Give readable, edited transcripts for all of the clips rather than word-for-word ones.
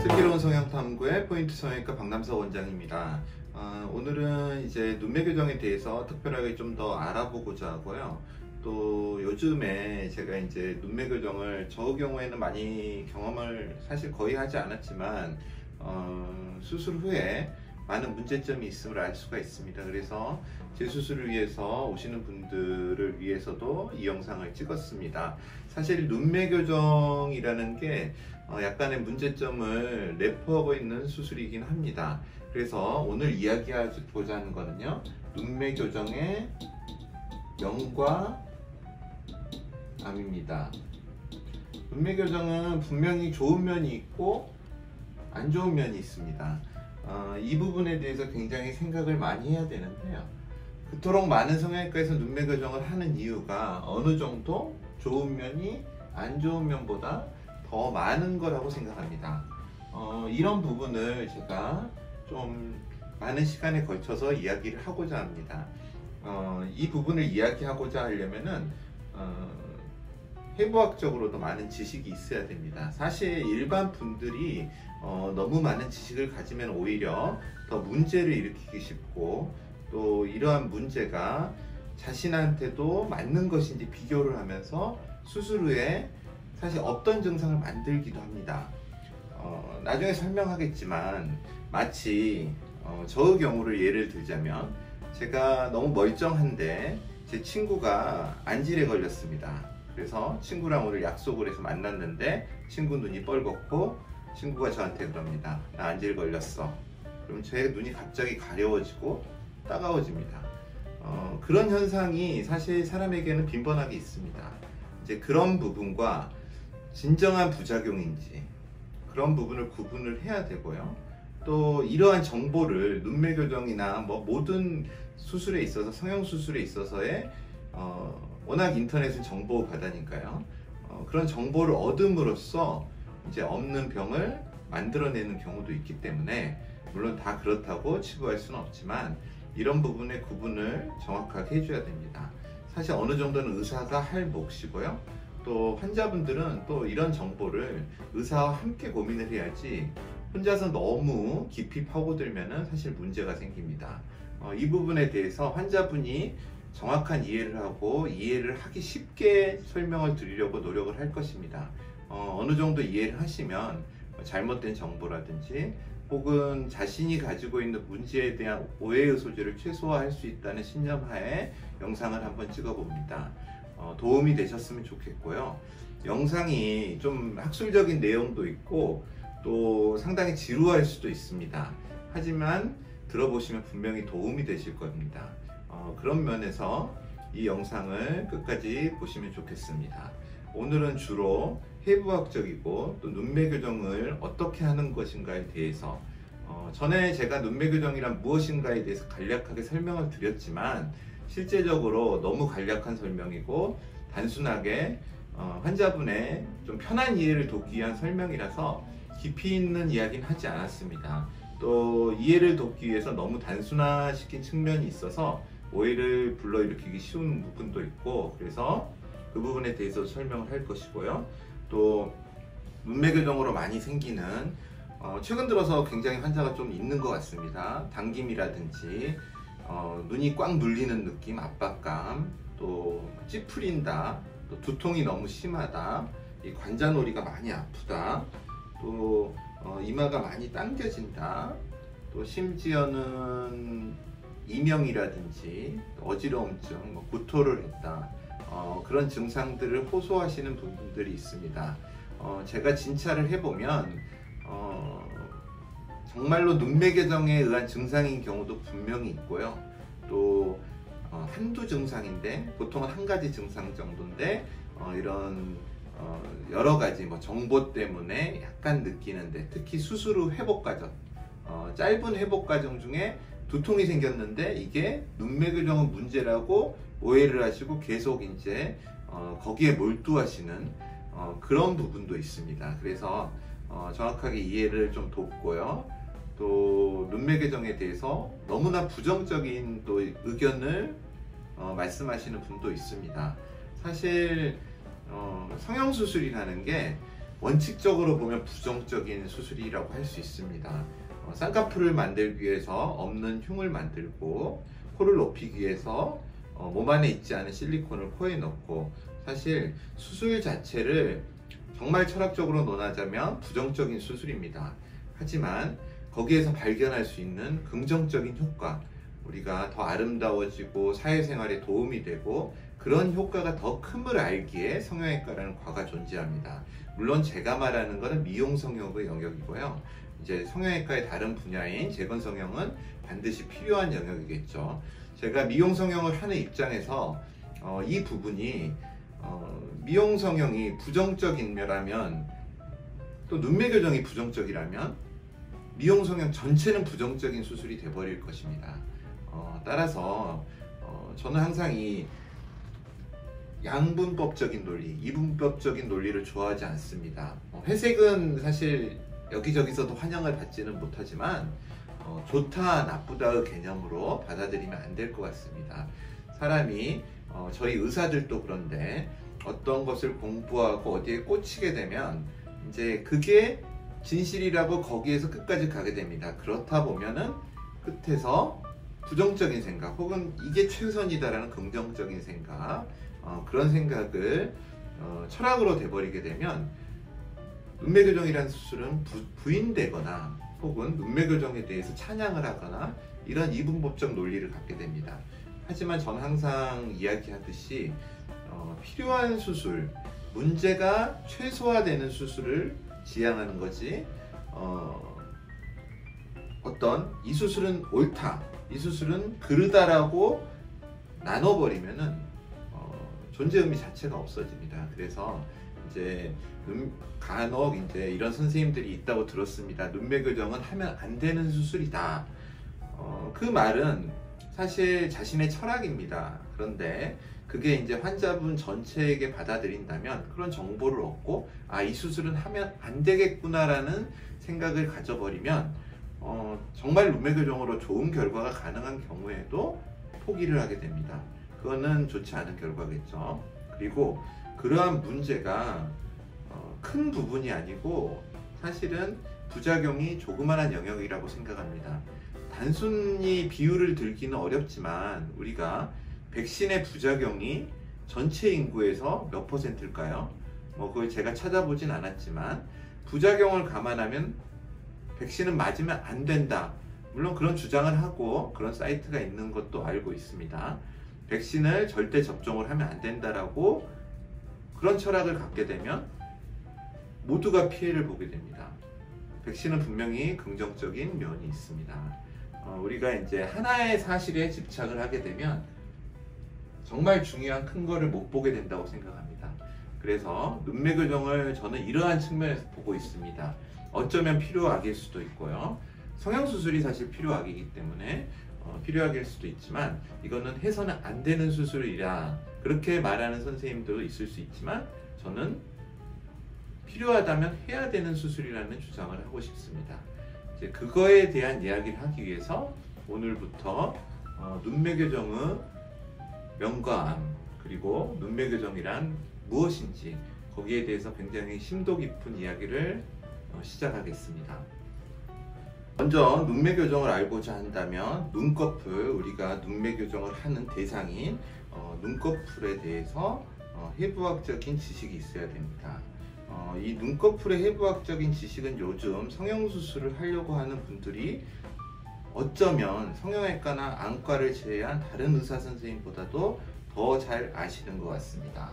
슬기로운 성형탐구의 포인트 성형외과 박남석 원장입니다. 오늘은 이제 눈매 교정에 대해서 특별하게 좀 더 알아보고자 하고요. 또 요즘에 제가 이제 눈매 교정을 저 경우에는 많이 경험을 사실 거의 하지 않았지만 수술 후에 많은 문제점이 있음을 알 수가 있습니다. 그래서 재수술을 위해서 오시는 분들을 위해서도 이 영상을 찍었습니다. 사실 눈매 교정이라는 게 약간의 문제점을 내포하고 있는 수술이긴 합니다. 그래서 오늘 이야기하고자 하는 거는요, 눈매 교정의 명과 암입니다. 눈매 교정은 분명히 좋은 면이 있고 안 좋은 면이 있습니다. 이 부분에 대해서 굉장히 생각을 많이 해야 되는데요, 그토록 많은 성형외과에서 눈매 교정을 하는 이유가 어느 정도 좋은 면이 안 좋은 면보다 더 많은 거라고 생각합니다. 이런 부분을 제가 좀 많은 시간에 걸쳐서 이야기를 하고자 합니다. 이 부분을 이야기하고자 하려면은 해부학적으로도 많은 지식이 있어야 됩니다. 사실 일반 분들이 너무 많은 지식을 가지면 오히려 더 문제를 일으키기 쉽고, 또 이러한 문제가 자신한테도 맞는 것인지 비교를 하면서 수술 후에 사실 없던 증상을 만들기도 합니다. 나중에 설명하겠지만 마치 저의 경우를 예를 들자면, 제가 너무 멀쩡한데 제 친구가 안질에 걸렸습니다. 그래서 친구랑 오늘 약속을 해서 만났는데 친구 눈이 뻘겋고 친구가 저한테 그럽니다. 나 안질 걸렸어. 그럼 제 눈이 갑자기 가려워지고 따가워집니다. 그런 현상이 사실 사람에게는 빈번하게 있습니다. 이제 그런 부분과 진정한 부작용인지 그런 부분을 구분을 해야 되고요. 또 이러한 정보를 눈매 교정이나 뭐 모든 수술에 있어서, 성형 수술에 있어서의 워낙 인터넷은 정보 바다니까요. 그런 정보를 얻음으로써 이제 없는 병을 만들어내는 경우도 있기 때문에, 물론 다 그렇다고 치부할 수는 없지만 이런 부분의 구분을 정확하게 해줘야 됩니다. 사실 어느 정도는 의사가 할 몫이고요. 또 환자분들은 또 이런 정보를 의사와 함께 고민을 해야지 혼자서 너무 깊이 파고들면은 사실 문제가 생깁니다. 이 부분에 대해서 환자분이 정확한 이해를 하고 이해를 하기 쉽게 설명을 드리려고 노력을 할 것입니다. 어느 정도 이해를 하시면 잘못된 정보라든지 혹은 자신이 가지고 있는 문제에 대한 오해의 소지를 최소화할 수 있다는 신념하에 영상을 한번 찍어 봅니다. 도움이 되셨으면 좋겠고요. 영상이 좀 학술적인 내용도 있고 또 상당히 지루할 수도 있습니다. 하지만 들어보시면 분명히 도움이 되실 겁니다. 그런 면에서 이 영상을 끝까지 보시면 좋겠습니다. 오늘은 주로 해부학적이고 또 눈매 교정을 어떻게 하는 것인가에 대해서, 전에 제가 눈매 교정이란 무엇인가에 대해서 간략하게 설명을 드렸지만 실제적으로 너무 간략한 설명이고 단순하게 환자분의 좀 편한 이해를 돕기 위한 설명이라서 깊이 있는 이야기는 하지 않았습니다. 또 이해를 돕기 위해서 너무 단순화시킨 측면이 있어서 오해를 불러일으키기 쉬운 부분도 있고, 그래서 그 부분에 대해서 설명을 할 것이고요. 또 눈매 교정으로 많이 생기는 최근 들어서 굉장히 환자가 좀 있는 것 같습니다. 당김이라든지 눈이 꽉 눌리는 느낌, 압박감, 또 찌푸린다, 또 두통이 너무 심하다, 이 관자놀이가 많이 아프다, 또 이마가 많이 당겨진다, 또 심지어는 이명이라든지 어지러움증, 구토를 했다, 그런 증상들을 호소하시는 분들이 있습니다. 제가 진찰을 해보면 정말로 눈매 교정에 의한 증상인 경우도 분명히 있고요. 또 한두 증상인데, 보통은 한 가지 증상 정도인데 이런 여러 가지 정보 때문에 약간 느끼는데, 특히 수술 후 회복 과정, 짧은 회복 과정 중에 두통이 생겼는데 이게 눈매 교정은 문제라고 오해를 하시고 계속 이제 거기에 몰두하시는 그런 부분도 있습니다. 그래서 정확하게 이해를 좀 돕고요. 또 눈매 교정에 대해서 너무나 부정적인 또 의견을 말씀하시는 분도 있습니다. 사실 성형수술이라는 게 원칙적으로 보면 부정적인 수술이라고 할 수 있습니다. 쌍꺼풀을 만들기 위해서 없는 흉을 만들고, 코를 높이기 위해서 몸 안에 있지 않은 실리콘을 코에 넣고, 사실 수술 자체를 정말 철학적으로 논하자면 부정적인 수술입니다. 하지만 거기에서 발견할 수 있는 긍정적인 효과, 우리가 더 아름다워지고 사회생활에 도움이 되고 그런 효과가 더 큼을 알기에 성형외과라는 과가 존재합니다. 물론 제가 말하는 것은 미용 성형의 영역이고요. 이제 성형외과의 다른 분야인 재건 성형은 반드시 필요한 영역이겠죠. 제가 미용 성형을 하는 입장에서 이 부분이 미용 성형이 부정적이라면, 또 눈매 교정이 부정적이라면 미용 성형 전체는 부정적인 수술이 되어버릴 것입니다. 따라서 저는 항상 이 양분법적인 논리, 이분법적인 논리를 좋아하지 않습니다. 회색은 사실 여기저기서도 환영을 받지는 못하지만 좋다 나쁘다의 개념으로 받아들이면 안 될 것 같습니다. 사람이 저희 의사들도 그런데 어떤 것을 공부하고 어디에 꽂히게 되면 이제 그게 진실이라고 거기에서 끝까지 가게 됩니다. 그렇다 보면은 끝에서 부정적인 생각 혹은 이게 최선이다라는 긍정적인 생각, 그런 생각을 철학으로 돼버리게 되면 눈매 교정이라는 수술은 부인되거나 혹은 눈매 교정에 대해서 찬양을 하거나 이런 이분법적 논리를 갖게 됩니다. 하지만 저는 항상 이야기하듯이 필요한 수술, 문제가 최소화되는 수술을 지향하는 거지, 어떤 이 수술은 옳다, 이 수술은 그르다라고 나눠버리면은 존재 의미 자체가 없어집니다. 그래서 이제 간혹 이제 이런 선생님들이 있다고 들었습니다. 눈매 교정은 하면 안 되는 수술이다. 그 말은 사실 자신의 철학입니다. 그런데 그게 이제 환자분 전체에게 받아들인다면 그런 정보를 얻고 이 수술은 하면 안 되겠구나라는 생각을 가져버리면 정말 눈매 교정으로 좋은 결과가 가능한 경우에도 포기를 하게 됩니다. 그거는 좋지 않은 결과겠죠. 그리고 그러한 문제가 큰 부분이 아니고 사실은 부작용이 조그마한 영역이라고 생각합니다. 단순히 비율을 들기는 어렵지만 우리가 백신의 부작용이 전체 인구에서 몇 %일까요? 그걸 제가 찾아보진 않았지만 부작용을 감안하면 백신은 맞으면 안 된다. 물론 그런 주장을 하고 그런 사이트가 있는 것도 알고 있습니다. 백신을 절대 접종을 하면 안 된다라고 그런 철학을 갖게 되면 모두가 피해를 보게 됩니다. 백신은 분명히 긍정적인 면이 있습니다. 우리가 이제 하나의 사실에 집착을 하게 되면 정말 중요한 큰 거를 못 보게 된다고 생각합니다. 그래서 눈매 교정을 저는 이러한 측면에서 보고 있습니다. 어쩌면 필요악일 수도 있고요. 성형수술이 사실 필요악이기 때문에 필요악일 수도 있지만 이거는 해서는 안 되는 수술이라 그렇게 말하는 선생님도 있을 수 있지만 저는 필요하다면 해야 되는 수술이라는 주장을 하고 싶습니다. 이제 그거에 대한 이야기를 하기 위해서 오늘부터 눈매 교정의 명과암, 그리고 눈매 교정이란 무엇인지 거기에 대해서 굉장히 심도 깊은 이야기를 시작하겠습니다. 먼저 눈매 교정을 알고자 한다면 눈꺼풀, 우리가 눈매 교정을 하는 대상인 눈꺼풀에 대해서 해부학적인 지식이 있어야 됩니다. 이 눈꺼풀의 해부학적인 지식은 요즘 성형수술을 하려고 하는 분들이 어쩌면 성형외과나 안과를 제외한 다른 의사 선생님보다도 더 잘 아시는 것 같습니다.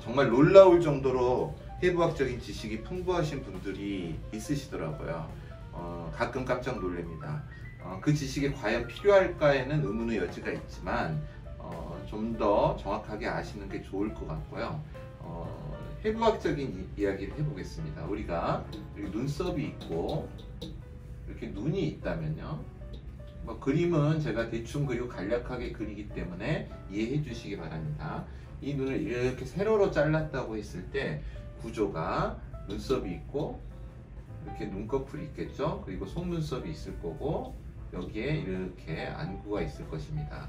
정말 놀라울 정도로 해부학적인 지식이 풍부하신 분들이 있으시더라고요. 가끔 깜짝 놀랍니다. 그 지식이 과연 필요할까에는 의문의 여지가 있지만 좀 더 정확하게 아시는 게 좋을 것 같고요. 해부학적인 이야기를 해보겠습니다. 우리가 여기 눈썹이 있고 이렇게 눈이 있다면요, 그림은 제가 대충 그리고 간략하게 그리기 때문에 이해해 주시기 바랍니다. 이 눈을 이렇게 세로로 잘랐다고 했을 때 구조가 눈썹이 있고 이렇게 눈꺼풀이 있겠죠. 그리고 속눈썹이 있을 거고 여기에 이렇게 안구가 있을 것입니다.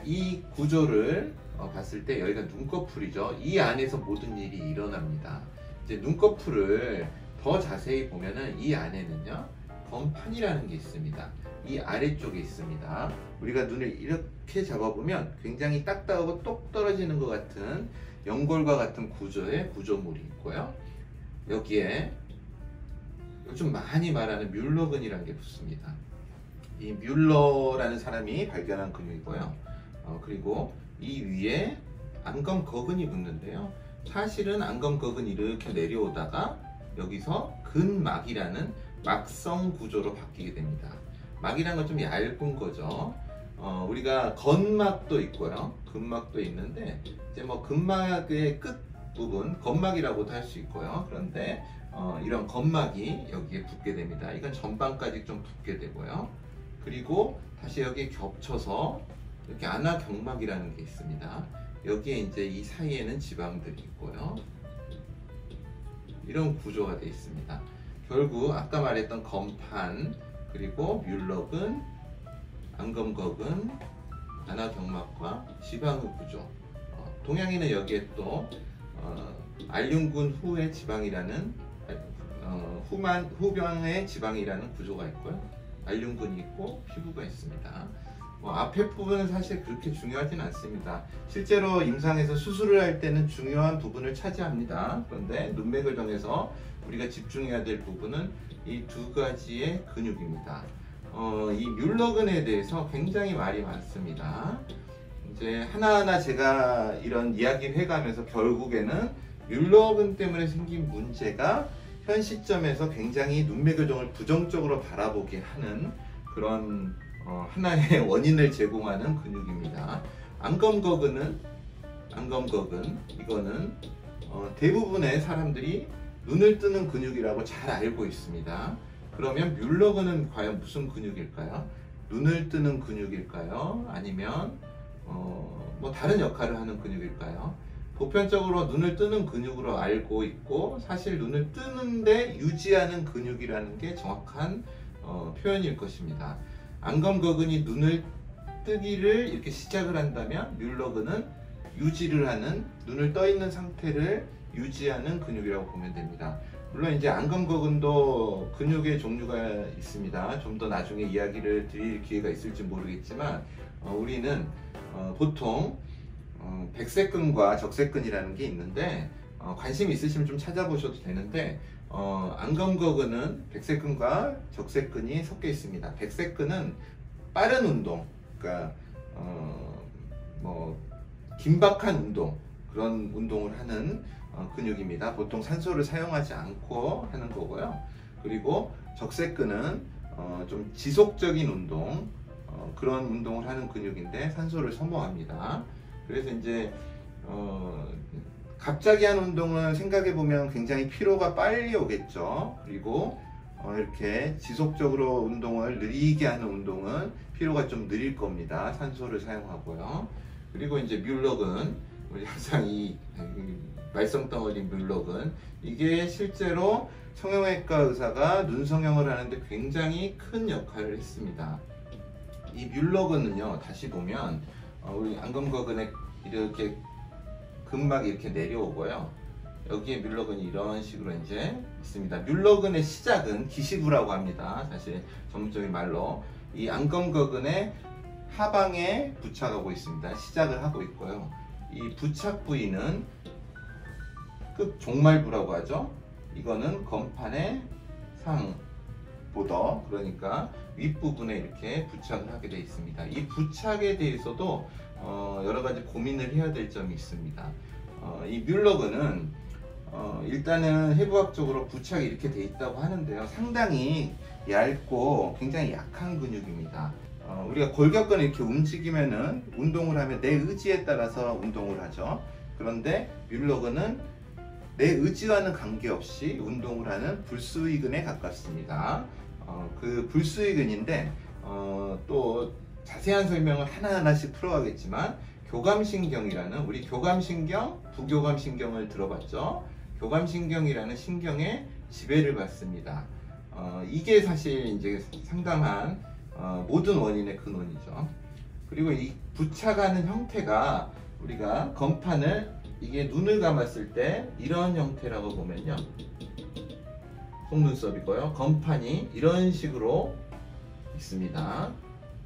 이 구조를 봤을 때 여기가 눈꺼풀이죠. 이 안에서 모든 일이 일어납니다. 이제 눈꺼풀을 더 자세히 보면은 이 안에는요 건판이라는 게 있습니다. 이 아래쪽에 있습니다. 우리가 눈을 이렇게 잡아보면 굉장히 딱딱하고 똑 떨어지는 것 같은 연골과 같은 구조의 구조물이 있고요. 여기에 요즘 많이 말하는 뮬러근이라는 게 붙습니다. 이 뮬러라는 사람이 발견한 근육이고요. 그리고 이 위에 안검거근이 붙는데요. 사실은 안검거근이 이렇게 내려오다가 여기서 근막이라는 막성 구조로 바뀌게 됩니다. 막이라는 건 좀 얇은 거죠. 우리가 건막도 있고요. 근막도 있는데 이제 뭐 근막의 끝 부분 건막이라고도 할 수 있고요. 그런데 이런 건막이 여기에 붙게 됩니다. 이건 전방까지 좀 붙게 되고요. 그리고 다시 여기에 겹쳐서 이렇게 안화경막이라는 게 있습니다. 여기에 이제 이 사이에는 지방들이 있고요. 이런 구조가 되어 있습니다. 결국 아까 말했던 건판, 그리고 뮬러근, 안검거근, 안화경막과 지방의 구조. 동양인은 여기에 또 알륜근 후의 지방이라는 후병의 지방이라는 구조가 있고요. 알륜근이 있고 피부가 있습니다. 앞에 부분은 사실 그렇게 중요하진 않습니다. 실제로 임상에서 수술을 할 때는 중요한 부분을 차지합니다. 그런데 눈맥을 정해서 우리가 집중해야 될 부분은 이 두 가지의 근육입니다. 이 뮬러근에 대해서 굉장히 말이 많습니다. 이제 하나하나 제가 이런 이야기를 해가면서 결국에는 뮬러근 때문에 생긴 문제가 현 시점에서 굉장히 눈매교정을 부정적으로 바라보게 하는 그런 하나의 원인을 제공하는 근육입니다. 안검거근 이거는 대부분의 사람들이 눈을 뜨는 근육이라고 잘 알고 있습니다. 그러면 뮬러근은 과연 무슨 근육일까요? 눈을 뜨는 근육일까요? 아니면 뭐 다른 역할을 하는 근육일까요? 보편적으로 눈을 뜨는 근육으로 알고 있고 사실 눈을 뜨는데 유지하는 근육이라는 게 정확한 표현일 것입니다. 안검거근이 눈을 뜨기를 이렇게 시작을 한다면 뮬러근은 유지를 하는, 눈을 떠 있는 상태를 유지하는 근육이라고 보면 됩니다. 물론 이제 안검거근도 근육의 종류가 있습니다. 좀 더 나중에 이야기를 드릴 기회가 있을지 모르겠지만 우리는 보통 백색근과 적색근이라는 게 있는데 관심 있으시면 좀 찾아보셔도 되는데 안검거근은 백색근과 적색근이 섞여 있습니다. 백색근은 빠른 운동, 그러니까 뭐 긴박한 운동, 그런 운동을 하는 근육입니다. 보통 산소를 사용하지 않고 하는 거고요. 그리고 적색근은 좀 지속적인 운동, 그런 운동을 하는 근육인데 산소를 소모합니다. 그래서 이제 갑자기 한 운동은 생각해 보면 굉장히 피로가 빨리 오겠죠. 그리고 이렇게 지속적으로 운동을 느리게 하는 운동은 피로가 좀 느릴 겁니다. 산소를 사용하고요. 그리고 이제 뮬러근, 우리 항상 이 말썽덩어리 뮬러근, 이게 실제로 성형외과 의사가 눈 성형을 하는데 굉장히 큰 역할을 했습니다. 이 뮬러근은요, 다시 보면 우리 안검거근에 이렇게 근막이 이렇게 내려오고요. 여기에 뮬러근이 이런 식으로 이제 있습니다. 뮬러근의 시작은 기시구라고 합니다. 사실 전문적인 말로 이 안검거근의 하방에 부착하고 있습니다. 시작을 하고 있고요. 이 부착 부위는 끝종말부라고 하죠. 이거는 건판의 상보더, 그러니까 윗부분에 이렇게 부착을 하게 되어 있습니다. 이 부착에 대해서도 여러 가지 고민을 해야 될 점이 있습니다. 이 뮬러근은 일단은 해부학적으로 부착이 이렇게 되어 있다고 하는데요. 상당히 얇고 굉장히 약한 근육입니다. 우리가 골격근을 이렇게 움직이면은, 운동을 하면 내 의지에 따라서 운동을 하죠. 그런데 뮬러근은 내 의지와는 관계없이 운동을 하는 불수의근에 가깝습니다. 그 불수의근인데 또 자세한 설명을 하나하나씩 풀어가겠지만, 교감신경이라는, 우리 교감신경, 부교감신경을 들어봤죠? 교감신경이라는 신경의 지배를 받습니다. 이게 사실 이제 상당한 모든 원인의 근원이죠. 그리고 이 부착하는 형태가 우리가 건판을 이게 눈을 감았을 때 이런 형태라고 보면요, 속눈썹이고요. 건판이 이런 식으로 있습니다.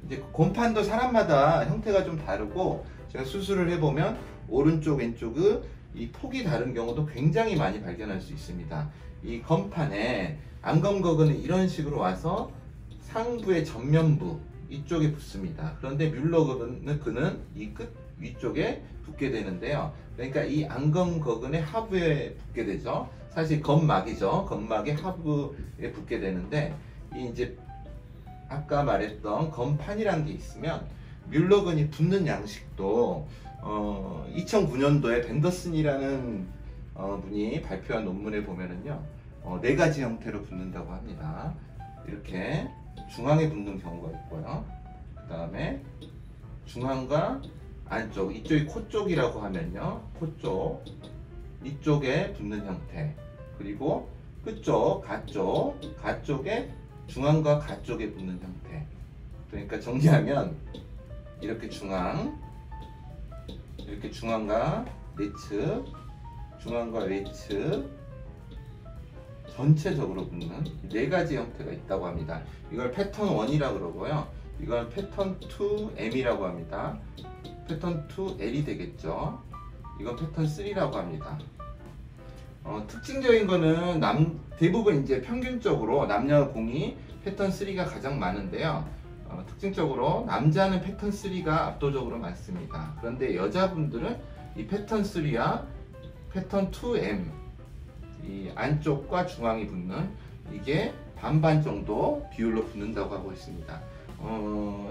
이제 건판도 사람마다 형태가 좀 다르고, 제가 수술을 해보면 오른쪽 왼쪽의 이 폭이 다른 경우도 굉장히 많이 발견할 수 있습니다. 이 건판에 안검거근은 이런 식으로 와서 상부의 전면부 이쪽에 붙습니다. 그런데 뮬러근은 이 끝 위쪽에 붙게 되는데요. 그러니까 이 안검거근의 하부에 붙게 되죠. 사실 건막이죠. 건막의 하부에 붙게 되는데, 이 이제 아까 말했던 건판이란 게 있으면 뮬러근이 붙는 양식도 2009년도에 벤더슨이라는 분이 발표한 논문에 보면은요, 4가지 형태로 붙는다고 합니다. 이렇게 중앙에 붙는 경우가 있고요. 그 다음에 중앙과 안쪽, 이쪽이 코 쪽이라고 하면요, 코 쪽 이쪽에 붙는 형태, 그리고 끝쪽, 가쪽에 중앙과 가쪽에 붙는 형태. 그러니까 정리하면 이렇게 이렇게 중앙과 내측, 중앙과 외측 전체적으로 붙는 4가지 형태가 있다고 합니다. 이걸 패턴 1이라고 그러고요. 이걸 패턴 2M이라고 합니다. 패턴 2L이 되겠죠. 이건 패턴 3라고 합니다. 특징적인 거는 대부분 이제 평균적으로 남녀 공이 패턴 3가 가장 많은데요. 특징적으로 남자는 패턴 3가 압도적으로 많습니다. 그런데 여자분들은 이 패턴 3와 패턴 2M, 이 안쪽과 중앙이 붙는 이게 반반 정도 비율로 붙는다고 하고 있습니다.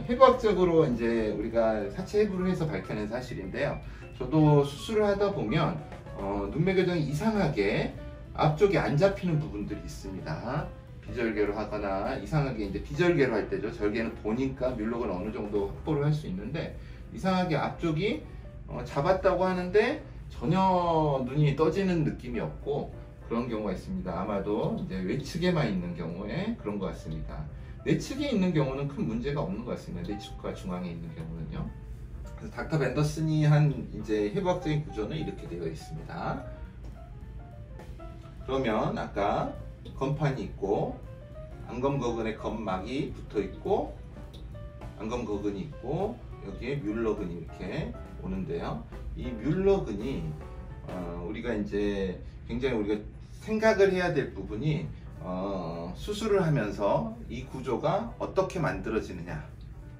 해부학적으로 이제 우리가 사체 해부를 해서 밝혀낸 사실인데요. 저도 수술을 하다 보면 눈매 교정이 이상하게 앞쪽이 안 잡히는 부분들이 있습니다. 비절개로 하거나 이상하게 이제 비절개로 할 때죠. 절개는 보니까 뮬러근을 어느 정도 확보를 할 수 있는데, 이상하게 앞쪽이 잡았다고 하는데 전혀 눈이 떠지는 느낌이 없고 그런 경우가 있습니다. 아마도 이제 외측에만 있는 경우에 그런 것 같습니다. 내측에 있는 경우는 큰 문제가 없는 것 같습니다. 내측과 중앙에 있는 경우는요. 그래서 닥터 벤더슨이 한 이제 해부학적인 구조는 이렇게 되어 있습니다. 그러면 아까 건판이 있고 안검거근에 건막이 붙어 있고 안검거근이 있고 여기에 뮬러근이 이렇게 오는데요. 이 뮬러근이 우리가 이제 굉장히 우리가 생각을 해야 될 부분이 수술을 하면서 이 구조가 어떻게 만들어지느냐,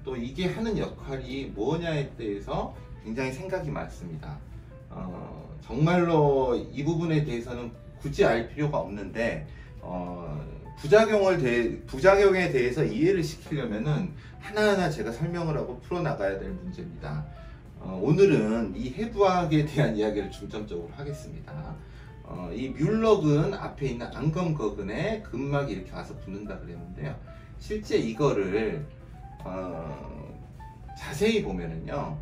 또 이게 하는 역할이 뭐냐에 대해서 굉장히 생각이 많습니다. 정말로 이 부분에 대해서는 굳이 알 필요가 없는데, 부작용에 대해서 이해를 시키려면은 하나하나 제가 설명을 하고 풀어나가야 될 문제입니다. 오늘은 이 해부학에 대한 이야기를 중점적으로 하겠습니다. 이 뮬러근 앞에 있는 안검거근에 근막이 이렇게 와서 붙는다 그랬는데요. 실제 이거를 자세히 보면은요,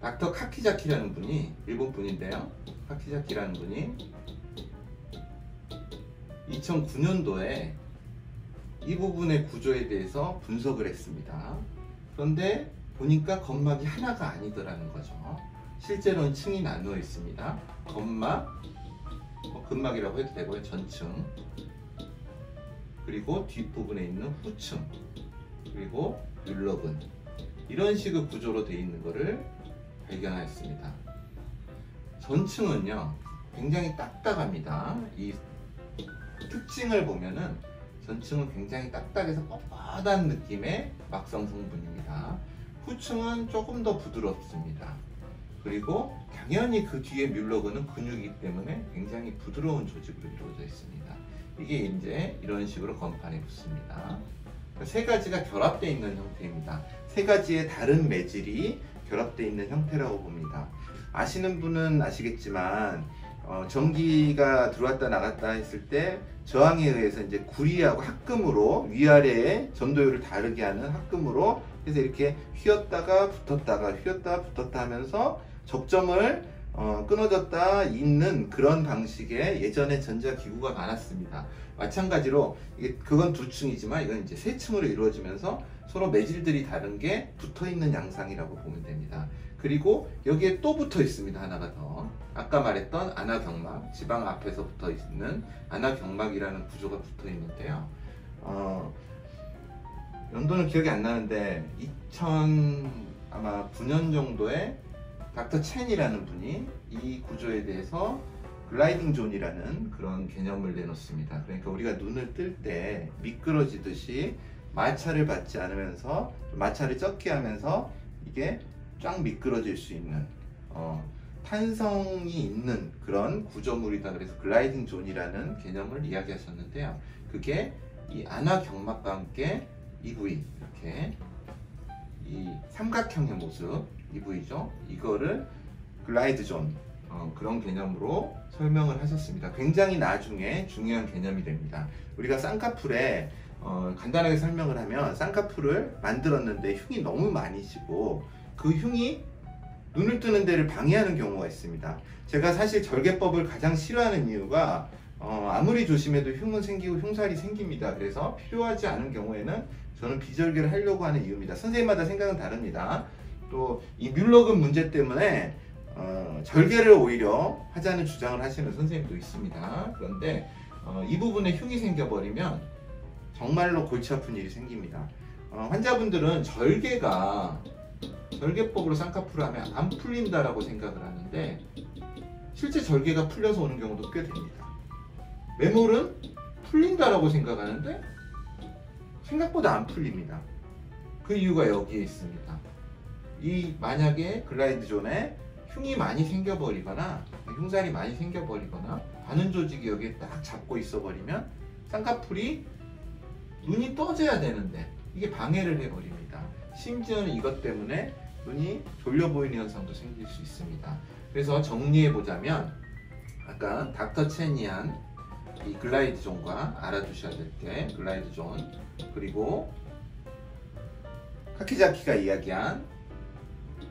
닥터 카키자키라는 분이, 일본 분인데요, 카키자키라는 분이 2009년도에 이 부분의 구조에 대해서 분석을 했습니다. 그런데 보니까 건막이 하나가 아니더라는 거죠. 실제로는 층이 나누어 있습니다. 건막, 근막이라고 해도 되고요. 전층, 그리고 뒷부분에 있는 후층, 그리고 뮬러근, 이런 식의 구조로 되어 있는 것을 발견했습니다. 전층은요 굉장히 딱딱합니다. 이 특징을 보면은 전층은 굉장히 딱딱해서 뻣뻣한 느낌의 막성 성분입니다. 후층은 조금 더 부드럽습니다. 그리고 당연히 그 뒤에 뮬러근은 근육이기 때문에 굉장히 부드러운 조직으로 이루어져 있습니다. 이게 이제 이런 식으로 건판에 붙습니다. 세 가지가 결합되어 있는 형태입니다. 세 가지의 다른 매질이 결합되어 있는 형태라고 봅니다. 아시는 분은 아시겠지만 전기가 들어왔다 나갔다 했을 때 저항에 의해서 이제 구리하고 합금으로 위아래의 전도율을 다르게 하는 합금으로 해서 이렇게 휘었다가 붙었다가 휘었다가 붙었다 하면서 접점을 끊어졌다 있는 그런 방식의 예전에 전자기구가 많았습니다. 마찬가지로 그건 두 층이지만 이건 이제 세 층으로 이루어지면서 서로 매질들이 다른 게 붙어 있는 양상이라고 보면 됩니다. 그리고 여기에 또 붙어 있습니다. 하나가 더. 아까 말했던 안하경막, 지방 앞에서 붙어 있는 안하경막이라는 구조가 붙어 있는데요. 연도는 기억이 안 나는데 2009년 정도에 닥터 첸이라는 분이 이 구조에 대해서 글라이딩 존이라는 그런 개념을 내놓습니다. 그러니까 우리가 눈을 뜰 때 미끄러지듯이 마찰을 받지 않으면서 마찰을 적게 하면서 이게 쫙 미끄러질 수 있는 탄성이 있는 그런 구조물이다. 그래서 글라이딩 존이라는 개념을 이야기하셨는데요. 그게 이 안하경막과 함께 이 부위, 이렇게 이 삼각형의 모습, 이 부위죠. 이거를 글라이드 존, 그런 개념으로 설명을 하셨습니다. 굉장히 나중에 중요한 개념이 됩니다. 우리가 쌍꺼풀에 간단하게 설명을 하면 쌍꺼풀을 만들었는데 흉이 너무 많이 지고 그 흉이 눈을 뜨는 데를 방해하는 경우가 있습니다. 제가 사실 절개법을 가장 싫어하는 이유가 아무리 조심해도 흉은 생기고 흉살이 생깁니다. 그래서 필요하지 않은 경우에는 저는 비절개를 하려고 하는 이유입니다. 선생님마다 생각은 다릅니다. 또 이 뮬러근 문제 때문에 절개를 오히려 하자는 주장을 하시는 선생님도 있습니다. 그런데 이 부분에 흉이 생겨버리면 정말로 골치 아픈 일이 생깁니다. 환자분들은 절개법으로 쌍꺼풀을 하면 안 풀린다라고 생각을 하는데 실제 절개가 풀려서 오는 경우도 꽤 됩니다. 매몰은 풀린다라고 생각하는데 생각보다 안 풀립니다. 그 이유가 여기에 있습니다. 만약에 글라이드 존에 흉이 많이 생겨버리거나 흉살이 많이 생겨버리거나 바늘 조직이 여기에 딱 잡고 있어버리면 쌍꺼풀이 눈이 떠져야 되는데 이게 방해를 해버립니다. 심지어는 이것 때문에 눈이 졸려 보이는 현상도 생길 수 있습니다. 그래서 정리해보자면 아까 닥터 첸이 한 이 글라이드 존과 알아두셔야 될 게 글라이드 존, 그리고 카키자키가 이야기한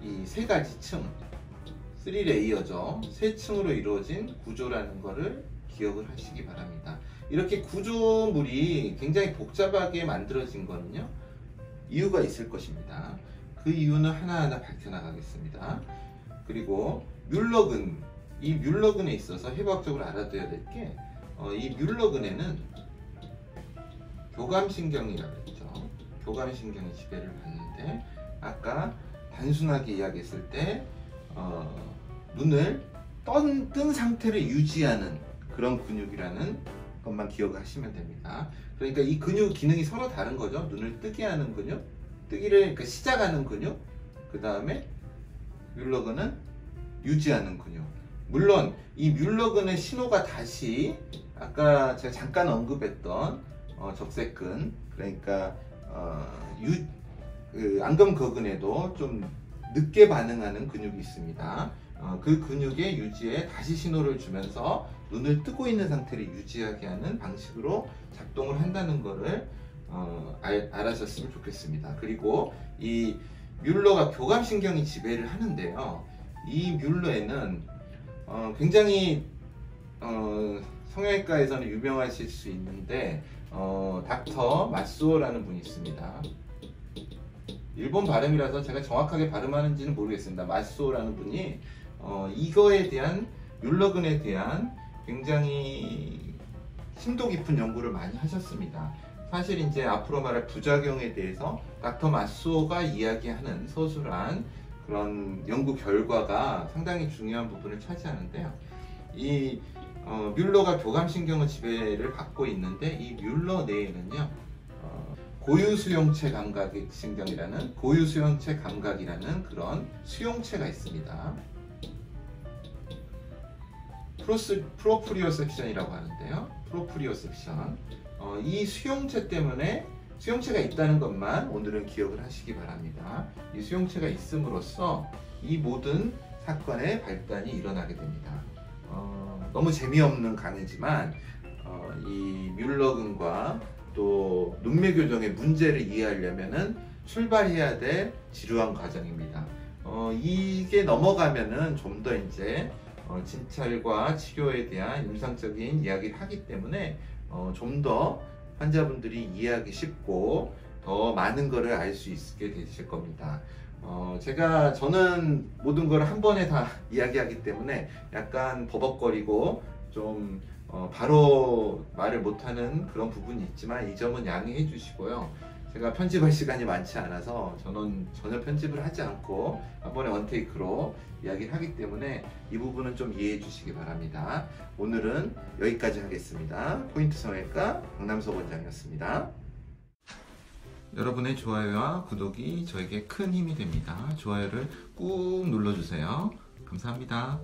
이 세 가지 층, 3레이어죠. 세 층으로 이루어진 구조라는 것을 기억을 하시기 바랍니다. 이렇게 구조물이 굉장히 복잡하게 만들어진 거는요, 이유가 있을 것입니다. 그 이유는 하나하나 밝혀나가겠습니다. 그리고 뮬러근, 이 뮬러근에 있어서 해부학적으로 알아둬야 될 게 이 뮬러근에는 교감신경이라고 했죠. 교감신경이 지배를 받는데 아까 단순하게 이야기했을 때 눈을 뜬 상태를 유지하는 그런 근육이라는 것만 기억하시면 됩니다. 그러니까 이 근육 기능이 서로 다른 거죠. 눈을 뜨게 하는 근육, 뜨기를 시작하는 근육, 그 다음에 뮬러근은 유지하는 근육. 물론 이 뮬러근의 신호가 다시 아까 제가 잠깐 언급했던 적색근, 그러니까 안검거근에도 좀 늦게 반응하는 근육이 있습니다. 그 근육의 유지에 다시 신호를 주면서 눈을 뜨고 있는 상태를 유지하게 하는 방식으로 작동을 한다는 것을 알아셨으면 좋겠습니다. 그리고 이 뮬러가 교감신경이 지배를 하는데요. 이 뮬러에는 굉장히 성형외과에서는 유명하실 수 있는데 닥터 마스오라는 분이 있습니다. 일본 발음이라서 제가 정확하게 발음하는지는 모르겠습니다. 마스오라는 분이 이거에 대한 뮬러근에 대한 굉장히 심도 깊은 연구를 많이 하셨습니다. 사실 이제 앞으로 말할 부작용에 대해서 닥터 마스오가 이야기하는 서술한 그런 연구 결과가 상당히 중요한 부분을 차지하는데요. 이 뮬러가 교감신경의 지배를 받고 있는데 이 뮬러 내에는요, 고유수용체 감각신경이라는 고유수용체 감각이라는 그런 수용체가 있습니다. 프로프리오셉션이라고 하는데요. 프로프리오셉션. 이 수용체 때문에 수용체가 있다는 것만 오늘은 기억을 하시기 바랍니다. 이 수용체가 있음으로써 이 모든 사건의 발단이 일어나게 됩니다. 너무 재미없는 강의지만 이 뮬러근과 또 눈매 교정의 문제를 이해하려면은 출발해야 될 지루한 과정입니다. 이게 넘어가면은 좀 더 이제 진찰과 치료에 대한 임상적인 이야기를 하기 때문에 좀 더 환자분들이 이해하기 쉽고 더 많은 거를 알 수 있게 되실 겁니다. 저는 모든 걸 한 번에 다 이야기하기 때문에 약간 버벅거리고 좀 바로 말을 못하는 그런 부분이 있지만 이 점은 양해해 주시고요. 제가 편집할 시간이 많지 않아서 저는 전혀 편집을 하지 않고 한 번에 원테이크로 이야기를 하기 때문에 이 부분은 좀 이해해 주시기 바랍니다. 오늘은 여기까지 하겠습니다. 포인트 성형외과 박남석 원장이었습니다. 여러분의 좋아요와 구독이 저에게 큰 힘이 됩니다. 좋아요를 꾹 눌러주세요. 감사합니다.